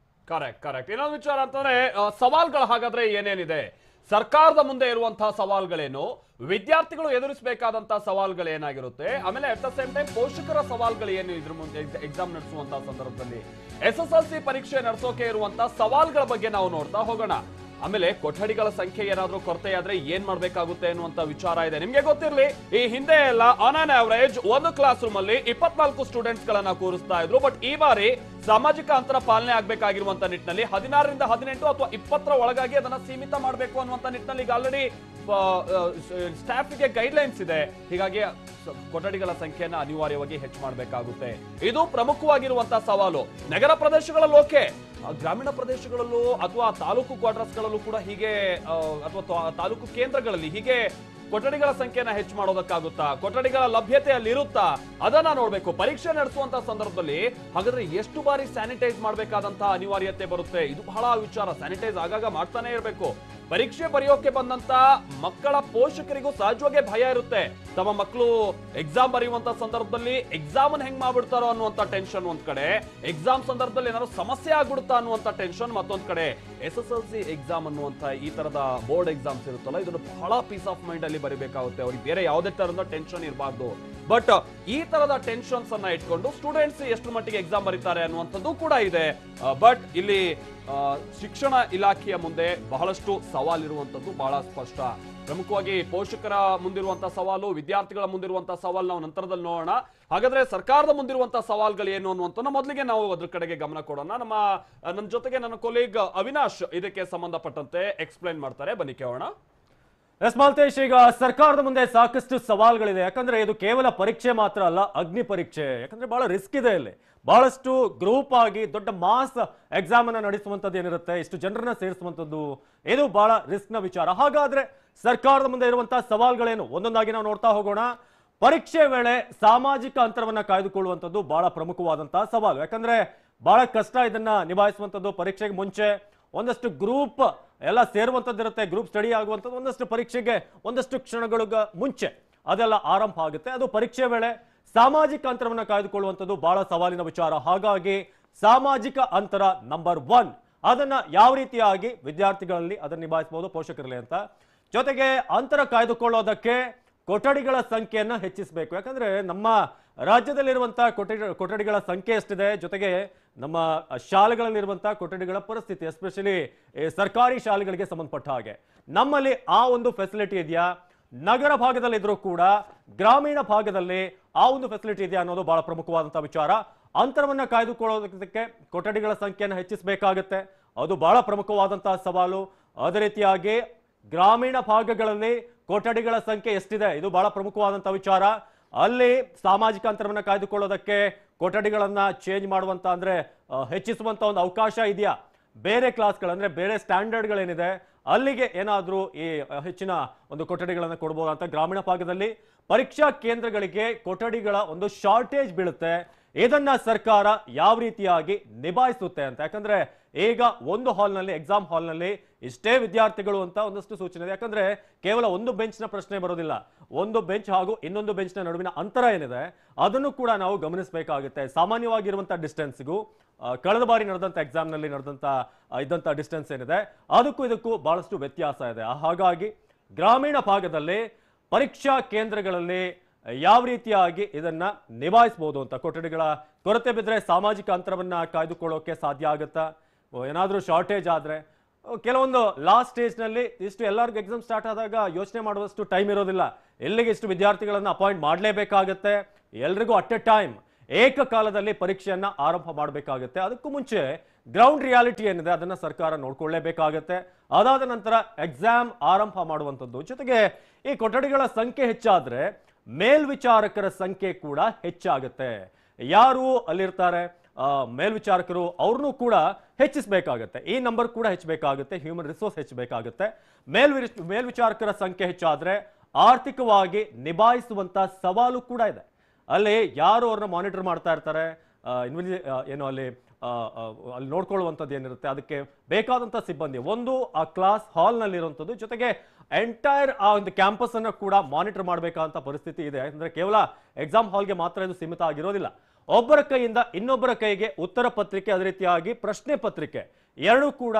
S1: ಕರೆಕ್ಟ್. ಇನ್ನೊಂದು ವಿಚಾರ ಅಂತಂದ್ರೆ ಸವಾಲ್ಗಳು ಹಾಗಾದ್ರೆ ಏನೇನಿದೆ, ಸರ್ಕಾರದ ಮುಂದೆ ಇರುವಂತಹ ಸವಾಲ್ಗಳೇನು, ವಿದ್ಯಾರ್ಥಿಗಳು ಎದುರಿಸಬೇಕಾದಂತಹ ಸವಾಲ್ಗಳು ಏನಾಗಿರುತ್ತೆ, ಆಮೇಲೆ ಅಟ್ ದ ಸೇಮ್ ಟೈಮ್ ಪೋಷಕರ ಸವಾಲ್ಗಳು ಏನು, ಇದ್ರ ಮುಂದೆ ಎಕ್ಸಾಮ್ ನಡೆಸುವಂತಹ ಸಂದರ್ಭದಲ್ಲಿ SSLC ಪರೀಕ್ಷೆ ನಡೆಸೋಕೆ ಇರುವಂತಹ ಸವಾಲ್ಗಳ ಬಗ್ಗೆ ನಾವು ನೋಡ್ತಾ ಹೋಗೋಣ. ಆಮೇಲೆ ಕೊಠಡಿಗಳ ಸಂಖ್ಯೆ ಏನಾದ್ರೂ ಕೊರತೆ ಆದ್ರೆ ಏನ್ ಮಾಡ್ಬೇಕಾಗುತ್ತೆ ಅನ್ನುವಂತ ವಿಚಾರ ಇದೆ. ನಿಮ್ಗೆ ಗೊತ್ತಿರ್ಲಿ, ಈ ಹಿಂದೆ ಎಲ್ಲ ಆನ್ ಆನ್ ಆವರೇಜ್ ಒಂದು ಕ್ಲಾಸ್ ರೂಮ್ ಅಲ್ಲಿ 24 ಸ್ಟೂಡೆಂಟ್ಸ್ ಗಳನ್ನ ಕೂರಿಸ್ತಾ ಇದ್ರು. ಬಟ್ ಈ ಬಾರಿ ಸಾಮಾಜಿಕ ಅಂತರ ಪಾಲನೆ ಆಗ್ಬೇಕಾಗಿರುವಂತ ನಿಟ್ಟಿನಲ್ಲಿ 16 ರಿಂದ 18 ಅಥವಾ 20 ಒಳಗಾಗಿ ಅದನ್ನ ಸೀಮಿತ ಮಾಡಬೇಕು ಅನ್ನುವಂತ ನಿಟ್ಟಿನಲ್ಲಿ ಈಗ ಆಲ್ರೆಡಿ ಸ್ಟಾಫ್ಗೆ ಗೈಡ್ಲೈನ್ಸ್ ಇದೆ. ಹೀಗಾಗಿ ಕೊಠಡಿಗಳ ಸಂಖ್ಯೆಯನ್ನು ಅನಿವಾರ್ಯವಾಗಿ ಹೆಚ್ಚು ಮಾಡಬೇಕಾಗುತ್ತೆ. ಇದು ಪ್ರಮುಖವಾಗಿರುವಂತಹ ಸವಾಲು. ನಗರ ಪ್ರದೇಶಗಳಲ್ಲಿ ಓಕೆ, ಗ್ರಾಮೀಣ ಪ್ರದೇಶಗಳಲ್ಲೂ ಅಥವಾ ತಾಲೂಕು ಕ್ವಾರ್ಟರ್ಸ್ಗಳಲ್ಲೂ ಕೂಡ ಹೀಗೆ ಅಥವಾ ತಾಲೂಕು ಕೇಂದ್ರಗಳಲ್ಲಿ ಹೀಗೆ ಕೊಠಡಿಗಳ ಸಂಖ್ಯೆನ ಹೆಚ್ಚು ಮಾಡೋದಕ್ಕಾಗುತ್ತಾ, ಕೊಠಡಿಗಳ ಲಭ್ಯತೆ ಅಲ್ಲಿ ಇರುತ್ತಾ, ಅದನ್ನ ನೋಡ್ಬೇಕು. ಪರೀಕ್ಷೆ ನಡೆಸುವಂತ ಸಂದರ್ಭದಲ್ಲಿ ಹಾಗಾದ್ರೆ ಎಷ್ಟು ಬಾರಿ ಸ್ಯಾನಿಟೈಸ್ ಮಾಡಬೇಕಾದಂತಹ ಅನಿವಾರ್ಯತೆ ಬರುತ್ತೆ, ಇದು ಬಹಳ ವಿಚಾರ. ಸ್ಯಾನಿಟೈಸ್ ಆಗಾಗ ಮಾಡ್ತಾನೆ ಇರಬೇಕು. ಪರೀಕ್ಷೆ ಬರೆಯೋಕೆ ಬಂದಂತ ಮಕ್ಕಳ ಪೋಷಕರಿಗೂ ಸಹಜವಾಗಿ ಭಯ ಇರುತ್ತೆ. ತಮ್ಮ ಮಕ್ಕಳು ಎಕ್ಸಾಮ್ ಬರೆಯುವಂತ ಸಂದರ್ಭದಲ್ಲಿ ಎಕ್ಸಾಮ್ ಹೆಂಗ್ ಮಾಡ್ಬಿಡ್ತಾರೋ ಅನ್ನುವಂತ ಟೆನ್ಷನ್ ಒಂದ್ ಕಡೆ, ಎಕ್ಸಾಮ್ ಸಂದರ್ಭದಲ್ಲಿ ಏನಾದ್ರು ಸಮಸ್ಯೆ ಆಗ್ಬಿಡುತ್ತಾ ಅನ್ನುವಂತ ಟೆನ್ಷನ್ ಮತ್ತೊಂದ್ ಕಡೆ. SSLC ಎಕ್ಸಾಮ್ ಅನ್ನುವಂತ ಈ ತರದ ಬೋರ್ಡ್ ಎಕ್ಸಾಮ್ಸ್ ಇರುತ್ತಲ್ಲ, ಇದನ್ನು ಬಹಳ ಪೀಸ್ ಆಫ್ ಮೈಂಡ್ ಅಲ್ಲಿ ಬರೀಬೇಕಾಗುತ್ತೆ. ಅವ್ರಿಗೆ ಬೇರೆ ಯಾವುದೇ ತರದ ಟೆನ್ಷನ್ ಇರಬಾರ್ದು. ಬಟ್ ಈ ತರದ ಟೆನ್ಷನ್ಸ್ ಅನ್ನ ಇಟ್ಕೊಂಡು ಸ್ಟೂಡೆಂಟ್ಸ್ ಎಷ್ಟು ಮಟ್ಟಿಗೆ ಎಕ್ಸಾಮ್ ಬರೀತಾರೆ ಅನ್ನುವಂಥದ್ದು ಕೂಡ ಇದೆ. ಬಟ್ ಇಲ್ಲಿ ಶಿಕ್ಷಣ ಇಲಾಖೆಯ ಮುಂದೆ ಬಹಳಷ್ಟು ಸವಾಲಿರುವಂತದ್ದು ಬಹಳ ಸ್ಪಷ್ಟ. ಪ್ರಮುಖವಾಗಿ ಪೋಷಕರ ಮುಂದಿರುವಂತಹ ಸವಾಲು, ವಿದ್ಯಾರ್ಥಿಗಳ ಮುಂದಿರುವಂತಹ ಸವಾಲು ನಾವು ನಂತರದಲ್ಲಿ ನೋಡೋಣ. ಹಾಗಾದ್ರೆ ಸರ್ಕಾರದ ಮುಂದಿರುವಂತಹ ಸವಾಲ್ಗಳು ಏನು ಅನ್ನುವಂಥ ಮೊದಲಿಗೆ ನಾವು ಅದ್ರ ಕಡೆಗೆ ಗಮನ ಕೊಡೋಣ. ನನ್ನ ಜೊತೆಗೆ ನನ್ನ ಕೊಲೀಗ್ ಅವಿನಾಶ್ ಇದಕ್ಕೆ ಸಂಬಂಧಪಟ್ಟಂತೆ ಎಕ್ಸ್ಪ್ಲೈನ್ ಮಾಡ್ತಾರೆ, ಬನ್ನಿ ಕೇಳೋಣ.
S4: ಎಸ್ ಮಾಲ್ತೇಶ್, ಈಗ ಸರ್ಕಾರದ ಮುಂದೆ ಸಾಕಷ್ಟು ಸವಾಲ್ಗಳಿದೆ. ಯಾಕಂದ್ರೆ ಇದು ಕೇವಲ ಪರೀಕ್ಷೆ ಮಾತ್ರ ಅಲ್ಲ, ಅಗ್ನಿ ಪರೀಕ್ಷೆ. ಯಾಕಂದ್ರೆ ಬಹಳ ರಿಸ್ಕ್ ಇದೆ ಇಲ್ಲಿ. ಬಹಳಷ್ಟು ಗ್ರೂಪ್ ಆಗಿ ದೊಡ್ಡ ಮಾಸ್ ಎಕ್ಸಾಮ್ ಅನ್ನ ನಡೆಸುವಂತದ್ದು ಏನಿರುತ್ತೆ, ಇಷ್ಟು ಜನರನ್ನ ಸೇರಿಸುವಂತದ್ದು, ಇದು ಬಹಳ ರಿಸ್ಕ್ ನ ವಿಚಾರ. ಹಾಗಾದ್ರೆ ಸರ್ಕಾರದ ಮುಂದೆ ಇರುವಂತಹ ಸವಾಲ್ಗಳೇನು ಒಂದೊಂದಾಗಿ ನಾವು ನೋಡ್ತಾ ಹೋಗೋಣ. ಪರೀಕ್ಷೆ ವೇಳೆ ಸಾಮಾಜಿಕ ಅಂತರವನ್ನ ಕಾಯ್ದುಕೊಳ್ಳುವಂಥದ್ದು ಬಹಳ ಪ್ರಮುಖವಾದಂತಹ ಸವಾಲು. ಯಾಕಂದ್ರೆ ಬಹಳ ಕಷ್ಟ ಇದನ್ನ ನಿಭಾಯಿಸುವಂಥದ್ದು. ಪರೀಕ್ಷೆಗೆ ಮುಂಚೆ ಒಂದಷ್ಟು ಗ್ರೂಪ್ ಎಲ್ಲ ಸೇರುವಂಥದ್ದು ಇರುತ್ತೆ, ಗ್ರೂಪ್ ಸ್ಟಡಿ ಆಗುವಂಥದ್ದು ಒಂದಷ್ಟು ಪರೀಕ್ಷೆಗೆ ಒಂದಷ್ಟು ಕ್ಷಣಗಳ ಮುಂಚೆ ಅದೆಲ್ಲ ಆರಂಭ ಆಗುತ್ತೆ. ಅದು ಪರೀಕ್ಷೆ ವೇಳೆ ಸಾಮಾಜಿಕ ಅಂತರವನ್ನು ಕಾಯ್ದುಕೊಳ್ಳುವಂಥದ್ದು ಬಹಳ ಸವಾಲಿನ ವಿಚಾರ. ಹಾಗಾಗಿ ಸಾಮಾಜಿಕ ಅಂತರ ನಂಬರ್ 1, ಅದನ್ನ ಯಾವ ರೀತಿಯಾಗಿ ವಿದ್ಯಾರ್ಥಿಗಳಲ್ಲಿ ಅದನ್ನು ನಿಭಾಯಿಸಬಹುದು ಪೋಷಕರಲ್ಲಿ ಅಂತ. ಜೊತೆಗೆ ಅಂತರ ಕಾಯ್ದುಕೊಳ್ಳೋದಕ್ಕೆ ಕೊಠಡಿಗಳ ಸಂಖ್ಯೆಯನ್ನು ಹೆಚ್ಚಿಸಬೇಕು. ಯಾಕಂದ್ರೆ ನಮ್ಮ ರಾಜ್ಯದಲ್ಲಿರುವಂತಹ ಕೊಠಡಿಗಳ ಸಂಖ್ಯೆ ಎಷ್ಟಿದೆ, ಜೊತೆಗೆ ನಮ್ಮ ಶಾಲೆಗಳಲ್ಲಿರುವಂತಹ ಕೊಠಡಿಗಳ ಪರಿಸ್ಥಿತಿ, ಎಸ್ಪೆಷಲಿ ಸರ್ಕಾರಿ ಶಾಲೆಗಳಿಗೆ ಸಂಬಂಧಪಟ್ಟ ಹಾಗೆ ನಮ್ಮಲ್ಲಿ ಆ ಒಂದು ಫೆಸಿಲಿಟಿ ಇದೆಯಾ, ನಗರ ಭಾಗದಲ್ಲಿ ಇದ್ರೂ ಕೂಡ ಗ್ರಾಮೀಣ ಭಾಗದಲ್ಲಿ ಆ ಒಂದು ಫೆಸಿಲಿಟಿ ಇದೆಯಾ ಅನ್ನೋದು ಬಹಳ ಪ್ರಮುಖವಾದಂತಹ ವಿಚಾರ. ಅಂತರವನ್ನ ಕಾಯ್ದುಕೊಳ್ಳೋದಕ್ಕೆ ಕೊಠಡಿಗಳ ಸಂಖ್ಯೆಯನ್ನು ಹೆಚ್ಚಿಸಬೇಕಾಗುತ್ತೆ, ಅದು ಬಹಳ ಪ್ರಮುಖವಾದಂತಹ ಸವಾಲು. ಅದೇ ರೀತಿಯಾಗಿ ಗ್ರಾಮೀಣ ಭಾಗಗಳಲ್ಲಿ ಕೊಠಡಿಗಳ ಸಂಖ್ಯೆ ಎಷ್ಟಿದೆ, ಇದು ಬಹಳ ಪ್ರಮುಖವಾದಂತಹ ವಿಚಾರ. ಅಲ್ಲಿ ಸಾಮಾಜಿಕ ಅಂತರವನ್ನ ಕಾಯ್ದುಕೊಳ್ಳೋದಕ್ಕೆ ಕೊಠಡಿಗಳನ್ನ ಚೇಂಜ್ ಮಾಡುವಂತ ಅಂದ್ರೆ ಹೆಚ್ಚಿಸುವಂತ ಒಂದು ಅವಕಾಶ ಇದೆಯಾ, ಬೇರೆ ಕ್ಲಾಸ್ಗಳಂದ್ರೆ ಬೇರೆ ಸ್ಟ್ಯಾಂಡರ್ಡ್ಗಳೇನಿದೆ ಅಲ್ಲಿಗೆ ಏನಾದ್ರೂ ಈ ಹೆಚ್ಚಿನ ಒಂದು ಕೊಠಡಿಗಳನ್ನು ಕೊಡಬಹುದು ಅಂತ. ಗ್ರಾಮೀಣ ಭಾಗದಲ್ಲಿ ಪರೀಕ್ಷಾ ಕೇಂದ್ರಗಳಿಗೆ ಕೊಠಡಿಗಳ ಒಂದು ಶಾರ್ಟೇಜ್ ಬೀಳುತ್ತೆ. ಇದನ್ನ ಸರ್ಕಾರ ಯಾವ ರೀತಿಯಾಗಿ ನಿಭಾಯಿಸುತ್ತೆ ಅಂತ. ಯಾಕಂದ್ರೆ ಈಗ ಒಂದು ಹಾಲ್ನಲ್ಲಿ, ಎಕ್ಸಾಮ್ ಹಾಲ್ನಲ್ಲಿ ಇಷ್ಟೇ ವಿದ್ಯಾರ್ಥಿಗಳು ಅಂತ ಒಂದಷ್ಟು ಸೂಚನೆ ಇದೆ. ಯಾಕಂದ್ರೆ ಕೇವಲ ಒಂದು ಬೆಂಚ್ನ ಪ್ರಶ್ನೆ ಬರೋದಿಲ್ಲ, ಒಂದು ಬೆಂಚ್ ಹಾಗೂ ಇನ್ನೊಂದು ಬೆಂಚ್ನ ನಡುವಿನ ಅಂತರ ಏನಿದೆ ಅದನ್ನು ಕೂಡ ನಾವು ಗಮನಿಸಬೇಕಾಗುತ್ತೆ. ಸಾಮಾನ್ಯವಾಗಿರುವಂತಹ ಡಿಸ್ಟೆನ್ಸ್ಗೂ ಕಳೆದ ಬಾರಿ ನಡೆದಂತ ಎಕ್ಸಾಮ್ನಲ್ಲಿ ಇದ್ದಂತ ಡಿಸ್ಟೆನ್ಸ್ ಏನಿದೆ ಅದಕ್ಕೂ ಇದಕ್ಕೂ ಬಹಳಷ್ಟು ವ್ಯತ್ಯಾಸ ಇದೆ. ಹಾಗಾಗಿ ಗ್ರಾಮೀಣ ಭಾಗದಲ್ಲಿ ಪರೀಕ್ಷಾ ಕೇಂದ್ರಗಳಲ್ಲಿ ಯಾವ ರೀತಿಯಾಗಿ ಇದನ್ನ ನಿಭಾಯಿಸಬಹುದು ಅಂತ, ಕೊಠಡಿಗಳ ಕೊರತೆ ಬಿದ್ದರೆ ಸಾಮಾಜಿಕ ಅಂತರವನ್ನ ಕಾಯ್ದುಕೊಳ್ಳೋಕೆ ಸಾಧ್ಯ ಆಗುತ್ತಾ, ಏನಾದರೂ ಶಾರ್ಟೇಜ್ ಆದ್ರೆ ಕೆಲವೊಂದು ಲಾಸ್ಟ್ ಸ್ಟೇಜ್ನಲ್ಲಿ ಇಷ್ಟು ಎಲ್ಲರಿಗೂ ಎಕ್ಸಾಮ್ ಸ್ಟಾರ್ಟ್ ಆದಾಗ ಯೋಚನೆ ಮಾಡುವಷ್ಟು ಟೈಮ್ ಇರೋದಿಲ್ಲ. ಎಲ್ಲಿಗೆ ಇಷ್ಟು ವಿದ್ಯಾರ್ಥಿಗಳನ್ನು ಅಪಾಯಿಂಟ್ ಮಾಡಲೇಬೇಕಾಗತ್ತೆ, ಎಲ್ರಿಗೂ ಅಟ್ ಎ ಟೈಮ್ ಏಕಕಾಲದಲ್ಲಿ ಪರೀಕ್ಷೆಯನ್ನ ಆರಂಭ ಮಾಡಬೇಕಾಗುತ್ತೆ. ಅದಕ್ಕೂ ಮುಂಚೆ ಗ್ರೌಂಡ್ ರಿಯಾಲಿಟಿ ಏನಿದೆ ಅದನ್ನ ಸರ್ಕಾರ ನೋಡ್ಕೊಳ್ಳೇಬೇಕಾಗತ್ತೆ. ಅದಾದ ನಂತರ ಎಕ್ಸಾಮ್ ಆರಂಭ ಮಾಡುವಂಥದ್ದು. ಜೊತೆಗೆ ಈ ಕೊಠಡಿಗಳ ಸಂಖ್ಯೆ ಹೆಚ್ಚಾದ್ರೆ ಮೇಲ್ವಿಚಾರಕರ ಸಂಖ್ಯೆ ಕೂಡ ಹೆಚ್ಚಾಗುತ್ತೆ. ಯಾರು ಅಲ್ಲಿರ್ತಾರೆ ಮೇಲ್ವಿಚಾರಕರು, ಅವ್ರನ್ನೂ ಕೂಡ ಹೆಚ್ಚಿಸಬೇಕಾಗತ್ತೆ. ಈ ನಂಬರ್ ಕೂಡ ಹೆಚ್ಚಬೇಕಾಗುತ್ತೆ, ಹ್ಯೂಮನ್ ರಿಸೋರ್ಸ್ ಹೆಚ್ಚಬೇಕಾಗುತ್ತೆ. ಮೇಲ್ವಿಚಾರಕರ ಸಂಖ್ಯೆ ಹೆಚ್ಚಾದ್ರೆ ಆರ್ಥಿಕವಾಗಿ ನಿಭಾಯಿಸುವಂತ ಸವಾಲು ಕೂಡ ಇದೆ. ಅಲ್ಲಿ ಯಾರು ಅವ್ರನ್ನ ಮಾನಿಟರ್ ಮಾಡ್ತಾ ಇರ್ತಾರೆ, ಏನು ಅಲ್ಲಿ ನೋಡ್ಕೊಳ್ಳುವಂಥದ್ದು ಏನಿರುತ್ತೆ, ಅದಕ್ಕೆ ಬೇಕಾದಂಥ ಸಿಬ್ಬಂದಿ, ಒಂದು ಆ ಕ್ಲಾಸ್ ಹಾಲ್ನಲ್ಲಿರುವಂಥದ್ದು, ಜೊತೆಗೆ ಎಂಟೈರ್ ಆ ಒಂದು ಕ್ಯಾಂಪಸ್ ಅನ್ನು ಕೂಡ ಮಾನಿಟರ್ ಮಾಡಬೇಕಾದಂಥ ಪರಿಸ್ಥಿತಿ ಇದೆ. ಅಂದ್ರೆ ಕೇವಲ ಎಕ್ಸಾಮ್ ಹಾಲ್ಗೆ ಮಾತ್ರ ಇದು ಸೀಮಿತ ಆಗಿರೋದಿಲ್ಲ. ಒಬ್ಬರ ಕೈಯಿಂದ ಇನ್ನೊಬ್ಬರ ಕೈಗೆ ಉತ್ತರ ಪತ್ರಿಕೆ, ಅದೇ ರೀತಿಯಾಗಿ ಪ್ರಶ್ನೆ ಪತ್ರಿಕೆ ಎರಡೂ ಕೂಡ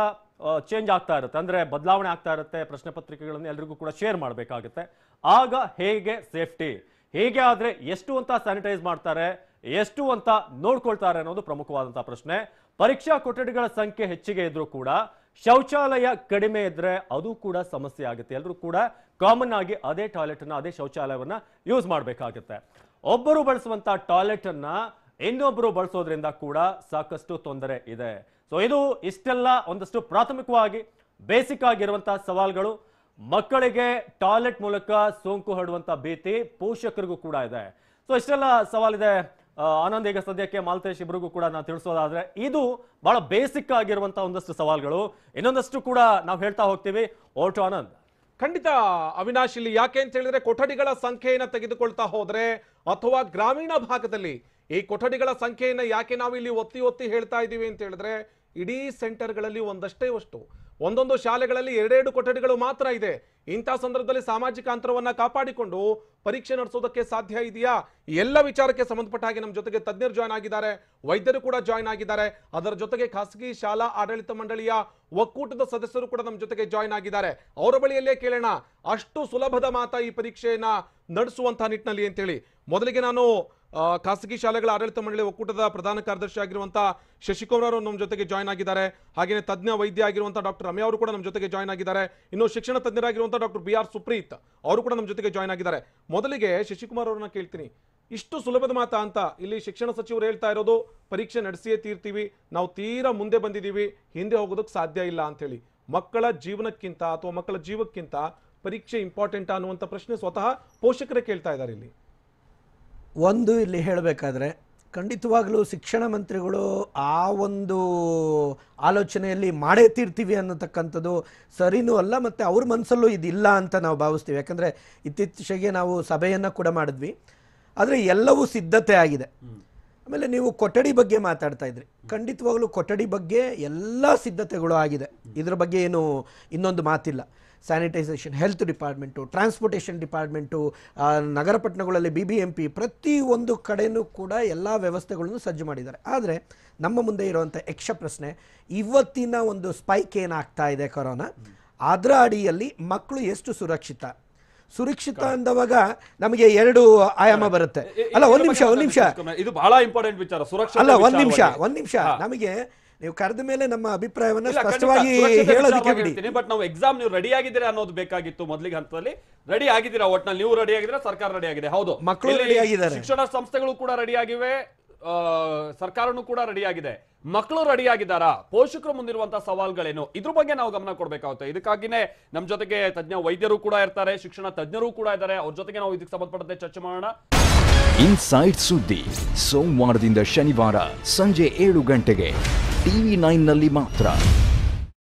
S4: ಚೇಂಜ್ ಆಗ್ತಾ ಇರುತ್ತೆ, ಅಂದ್ರೆ ಬದಲಾವಣೆ ಆಗ್ತಾ ಇರುತ್ತೆ. ಪ್ರಶ್ನೆ ಪತ್ರಿಕೆಗಳನ್ನು ಎಲ್ರಿಗೂ ಕೂಡ ಶೇರ್ ಮಾಡಬೇಕಾಗುತ್ತೆ. ಆಗ ಹೇಗೆ ಸೇಫ್ಟಿ, ಹೇಗೆ ಆದ್ರೆ ಎಷ್ಟು ಅಂತ ಸ್ಯಾನಿಟೈಸ್ ಮಾಡ್ತಾರೆ, ಎಷ್ಟು ಅಂತ ನೋಡ್ಕೊಳ್ತಾರೆ ಅನ್ನೋದು ಪ್ರಮುಖವಾದಂತಹ ಪ್ರಶ್ನೆ. ಪರೀಕ್ಷಾ ಕೊಠಡಿಗಳ ಸಂಖ್ಯೆ ಹೆಚ್ಚಿಗೆ ಇದ್ರೂ ಕೂಡ ಶೌಚಾಲಯ ಕಡಿಮೆ ಇದ್ರೆ ಅದು ಕೂಡ ಸಮಸ್ಯೆ ಆಗುತ್ತೆ. ಎಲ್ಲರೂ ಕೂಡ ಕಾಮನ್ ಆಗಿ ಅದೇ ಟಾಯ್ಲೆಟ್ ಅನ್ನ, ಅದೇ ಶೌಚಾಲಯವನ್ನ ಯೂಸ್ ಮಾಡಬೇಕಾಗುತ್ತೆ. ಒಬ್ಬರು ಬಳಸುವಂತ ಟಾಯ್ಲೆಟ್ ಅನ್ನ ಇನ್ನೊಬ್ಬರು ಬಳಸೋದ್ರಿಂದ ಕೂಡ ಸಾಕಷ್ಟು ತೊಂದರೆ ಇದೆ. ಸೊ ಇದು ಇಷ್ಟೆಲ್ಲ ಒಂದಷ್ಟು ಪ್ರಾಥಮಿಕವಾಗಿ ಬೇಸಿಕ್ ಆಗಿರುವಂತಹ ಸವಾಲುಗಳು. ಮಕ್ಕಳಿಗೆ ಟಾಯ್ಲೆಟ್ ಮೂಲಕ ಸೋಂಕು ಹರಡುವಂತ ಭೀತಿ ಪೋಷಕರಿಗೂ ಕೂಡ ಇದೆ. ಸೊ ಇಷ್ಟೆಲ್ಲ ಸವಾಲಿದೆ. ಆನಂದ್, ಈಗ ಸದ್ಯಕ್ಕೆ ಮಾಲ್ತೇಶ್ ಇಬ್ಬರಿಗೂ ಕೂಡ ನಾವು ತಿಳಿಸೋದಾದ್ರೆ ಇದು ಬಹಳ ಬೇಸಿಕ್ ಆಗಿರುವಂತಹ ಒಂದಷ್ಟು ಸವಾಲುಗಳು. ಇನ್ನೊಂದಷ್ಟು ಕೂಡ ನಾವು ಹೇಳ್ತಾ ಹೋಗ್ತೀವಿ. ಓಟು ಆನಂದ್.
S2: ಖಂಡಿತ ಅವಿನಾಶ್, ಇಲ್ಲಿ ಯಾಕೆ ಅಂತ ಹೇಳಿದ್ರೆ ಕೊಠಡಿಗಳ ಸಂಖ್ಯೆಯನ್ನು ತೆಗೆದುಕೊಳ್ತಾ ಹೋದ್ರೆ ಅಥವಾ ಗ್ರಾಮೀಣ ಭಾಗದಲ್ಲಿ ಈ ಕೊಠಡಿಗಳ ಸಂಖ್ಯೆಯನ್ನು ಯಾಕೆ ನಾವು ಇಲ್ಲಿ ಒತ್ತಿ ಹೇಳ್ತಾ ಇದ್ದೀವಿ ಅಂತ ಹೇಳಿದ್ರೆ, ಇಡೀ ಸೆಂಟರ್ಗಳಲ್ಲಿ ಒಂದೊಂದು ಶಾಲೆಗಳಲ್ಲಿ 2 ಕೊಠಡಿಗಳು ಮಾತ್ರ ಇದೆ. ಇಂಥ ಸಂದರ್ಭದಲ್ಲಿ ಸಾಮಾಜಿಕ ಅಂತರವನ್ನ ಕಾಪಾಡಿಕೊಂಡು ಪರೀಕ್ಷೆ ನಡೆಸೋದಕ್ಕೆ ಸಾಧ್ಯ ಇದೆಯಾ? ಎಲ್ಲ ವಿಚಾರಕ್ಕೆ ಸಂಬಂಧಪಟ್ಟ ಹಾಗೆ ನಮ್ಮ ಜೊತೆಗೆ ತಜ್ಞರು ಜಾಯ್ನ್ ಆಗಿದ್ದಾರೆ, ವೈದ್ಯರು ಕೂಡ ಜಾಯ್ನ್ ಆಗಿದ್ದಾರೆ. ಅದರ ಜೊತೆಗೆ ಖಾಸಗಿ ಶಾಲಾ ಆಡಳಿತ ಮಂಡಳಿಯ ಒಕ್ಕೂಟದ ಸದಸ್ಯರು ಕೂಡ ನಮ್ಮ ಜೊತೆಗೆ ಜಾಯ್ನ್ ಆಗಿದ್ದಾರೆ. ಅವರ ಬಳಿಯಲ್ಲೇ ಕೇಳೋಣ, ಅಷ್ಟು ಸುಲಭದ ಮಾತಾ ಈ ಪರೀಕ್ಷೆಯನ್ನ ನಡೆಸುವಂತಹ ನಿಟ್ಟಿನಲ್ಲಿ ಅಂತೇಳಿ. ಮೊದಲಿಗೆ ನಾನು ಖಾಸಗಿ ಶಾಲೆಗಳ ಆಡಳಿತ ಮಂಡಳಿ ಒಕ್ಕೂಟದ ಪ್ರಧಾನ ಕಾರ್ಯದರ್ಶಿ ಆಗಿರುವಂತಹ ಶಶಿಕುಮಾರ್ ಅವರು ನಮ್ಮ ಜೊತೆಗೆ ಜಾಯ್ನ್ ಆಗಿದ್ದಾರೆ. ಹಾಗೆಯೇ ತಜ್ಞ ವೈದ್ಯ ಆಗಿರುವಂತಹ ಡಾಕ್ಟರ್ ರಮ್ಯಾ ಅವರು ಕೂಡ ನಮ್ಮ ಜೊತೆಗೆ ಜಾಯ್ನ್ ಆಗಿದ್ದಾರೆ. ಇನ್ನು ಶಿಕ್ಷಣ ತಜ್ಞರಾಗಿರುವಂತಹ ಡಾಕ್ಟರ್ BR ಸುಪ್ರೀತ್ ಅವರು ಕೂಡ ನಮ್ಮ ಜೊತೆಗೆ ಜಾಯ್ನ್ ಆಗಿದ್ದಾರೆ. ಮೊದಲಿಗೆ ಶಶಿಕುಮಾರ್ ಅವರನ್ನ ಕೇಳ್ತೀನಿ, ಇಷ್ಟು ಸುಲಭದ ಮಾತಾ ಅಂತ ಇಲ್ಲಿ ಶಿಕ್ಷಣ ಸಚಿವರು ಹೇಳ್ತಾ ಇರೋದು ಪರೀಕ್ಷೆ ನಡೆಸಿಯೇ ತೀರ್ತೀವಿ, ನಾವು ತೀರಾ ಮುಂದೆ ಬಂದಿದ್ದೀವಿ, ಹಿಂದೆ ಹೋಗೋದಕ್ಕೆ ಸಾಧ್ಯ ಇಲ್ಲ ಅಂತ ಹೇಳಿ. ಮಕ್ಕಳ ಜೀವನಕ್ಕಿಂತ ಅಥವಾ ಮಕ್ಕಳ ಜೀವಕ್ಕಿಂತ ಪರೀಕ್ಷೆ ಇಂಪಾರ್ಟೆಂಟ್ ಅನ್ನುವಂಥ ಪ್ರಶ್ನೆ ಸ್ವತಃ ಪೋಷಕರೇ ಕೇಳ್ತಾ ಇದ್ದಾರೆ.
S5: ಇಲ್ಲಿ ಹೇಳಬೇಕಾದ್ರೆ ಖಂಡಿತವಾಗಲೂ ಶಿಕ್ಷಣ ಮಂತ್ರಿಗಳು ಆ ಒಂದು ಆಲೋಚನೆಯಲ್ಲಿ ಮಾಡೇ ತೀರ್ತೀವಿ ಅನ್ನತಕ್ಕಂಥದ್ದು ಸರಿನೂ ಅಲ್ಲ, ಮತ್ತು ಅವ್ರ ಮನಸ್ಸಲ್ಲೂ ಇದಿಲ್ಲ ಅಂತ ನಾವು ಭಾವಿಸ್ತೀವಿ. ಯಾಕಂದರೆ ಇತ್ತೀಚೆಗೆ ನಾವು ಸಭೆಯನ್ನು ಕೂಡ ಮಾಡಿದ್ವಿ, ಆದರೆ ಎಲ್ಲವೂ ಸಿದ್ಧತೆ ಆಗಿದೆ. ಆಮೇಲೆ ನೀವು ಕೊಠಡಿ ಬಗ್ಗೆ ಮಾತಾಡ್ತಾ ಇದ್ರಿ, ಖಂಡಿತವಾಗಲೂ ಕೊಠಡಿ ಬಗ್ಗೆ ಎಲ್ಲ ಸಿದ್ಧತೆಗಳು ಆಗಿದೆ. ಇದ್ರ ಬಗ್ಗೆ ಏನು ಇನ್ನೊಂದು ಮಾತಿಲ್ಲ. Sanitisation, health department, transportation department, ನಗರ ಪಟ್ಟಣಗಳಲ್ಲಿ BBMP ಪ್ರತಿಯೊಂದು ಕಡೆಯೂ ಕೂಡ ಎಲ್ಲ ವ್ಯವಸ್ಥೆಗಳನ್ನು ಸಜ್ಜು ಮಾಡಿದ್ದಾರೆ. ಆದರೆ ನಮ್ಮ ಮುಂದೆ ಇರುವಂಥ ಯಕ್ಷ ಪ್ರಶ್ನೆ, ಇವತ್ತಿನ ಒಂದು ಸ್ಪೈಕ್ ಏನಾಗ್ತಾ ಇದೆ ಕೊರೋನಾ, ಅದರ ಅಡಿಯಲ್ಲಿ ಮಕ್ಕಳು ಎಷ್ಟು ಸುರಕ್ಷಿತ ಅಂದವಾಗ ನಮಗೆ 2 ಆಯಾಮ ಬರುತ್ತೆ. ಅಲ್ಲ, ಒಂದು ನಿಮಿಷ,
S1: ಇದು ಬಹಳ ಇಂಪಾರ್ಟೆಂಟ್ ವಿಚಾರ, ಸುರಕ್ಷತೆ.
S5: ಅಲ್ಲ, ಒಂದು ನಿಮಿಷ ನಮಗೆ ನೀವು ಕರೆದ ಮೇಲೆ ನಮ್ಮ ಅಭಿಪ್ರಾಯವನ್ನು ಸ್ಪಷ್ಟವಾಗಿ ಹೇಳೋದಕ್ಕೆ ಬಿಡಿ.
S1: ಬಟ್ ನಾವು ಎಕ್ಸಾಮ್ ನೀವು ರೆಡಿ ಆಗಿದ್ದೀರಾ ಅನ್ನೋದು ಬೇಕಾಗಿತ್ತು. ಮೊದಲಿಗೆ ಹಂತದಲ್ಲಿ ರೆಡಿ ಆಗಿದ್ದೀರಾ, ಒಟ್ನಲ್ಲಿ ನೀವು ರೆಡಿ ಆಗಿದ್ದೀರಾ, ಸರ್ಕಾರ ರೆಡಿ ಆಗಿದೆ. ಹೌದು,
S5: ಮಕ್ಕಳು ರೆಡಿ ಆಗಿದ್ದಾರೆ,
S1: ಶಿಕ್ಷಣ ಸಂಸ್ಥೆಗಳು ಕೂಡ ರೆಡಿ ಆಗಿವೆ, ಸರ್ಕಾರನೂ ಕೂಡ ರೆಡಿ ಆಗಿದೆ. ಮಕ್ಕಳು ರೆಡಿ ಆಗಿದ್ದಾರಾ? ಪೋಷಕರು ಮುಂದಿರುವಂತಹ ಸವಾಲುಗಳೇನು, ಇದ್ರ ಬಗ್ಗೆ ನಾವು ಗಮನ ಕೊಡಬೇಕಾಗುತ್ತೆ. ಇದಕ್ಕಾಗಿನೇ ನಮ್ಮ ಜೊತೆಗೆ ತಜ್ಞ ವೈದ್ಯರು ಕೂಡ ಇರ್ತಾರೆ, ಶಿಕ್ಷಣ ತಜ್ಞರು ಕೂಡ ಇದ್ದಾರೆ. ಅವ್ರ ಜೊತೆಗೆ ನಾವು ಇದಕ್ಕೆ ಸಂಬಂಧಪಟ್ಟಂತೆ ಚರ್ಚೆ ಮಾಡೋಣ.
S6: ಇನ್ಸೈಡ್ ಸುದ್ದಿ ಸೋಮವಾರದಿಂದ ಶನಿವಾರ ಸಂಜೆ 7 ಗಂಟೆಗೆ TV9 ನಲ್ಲಿ ಮಾತ್ರ.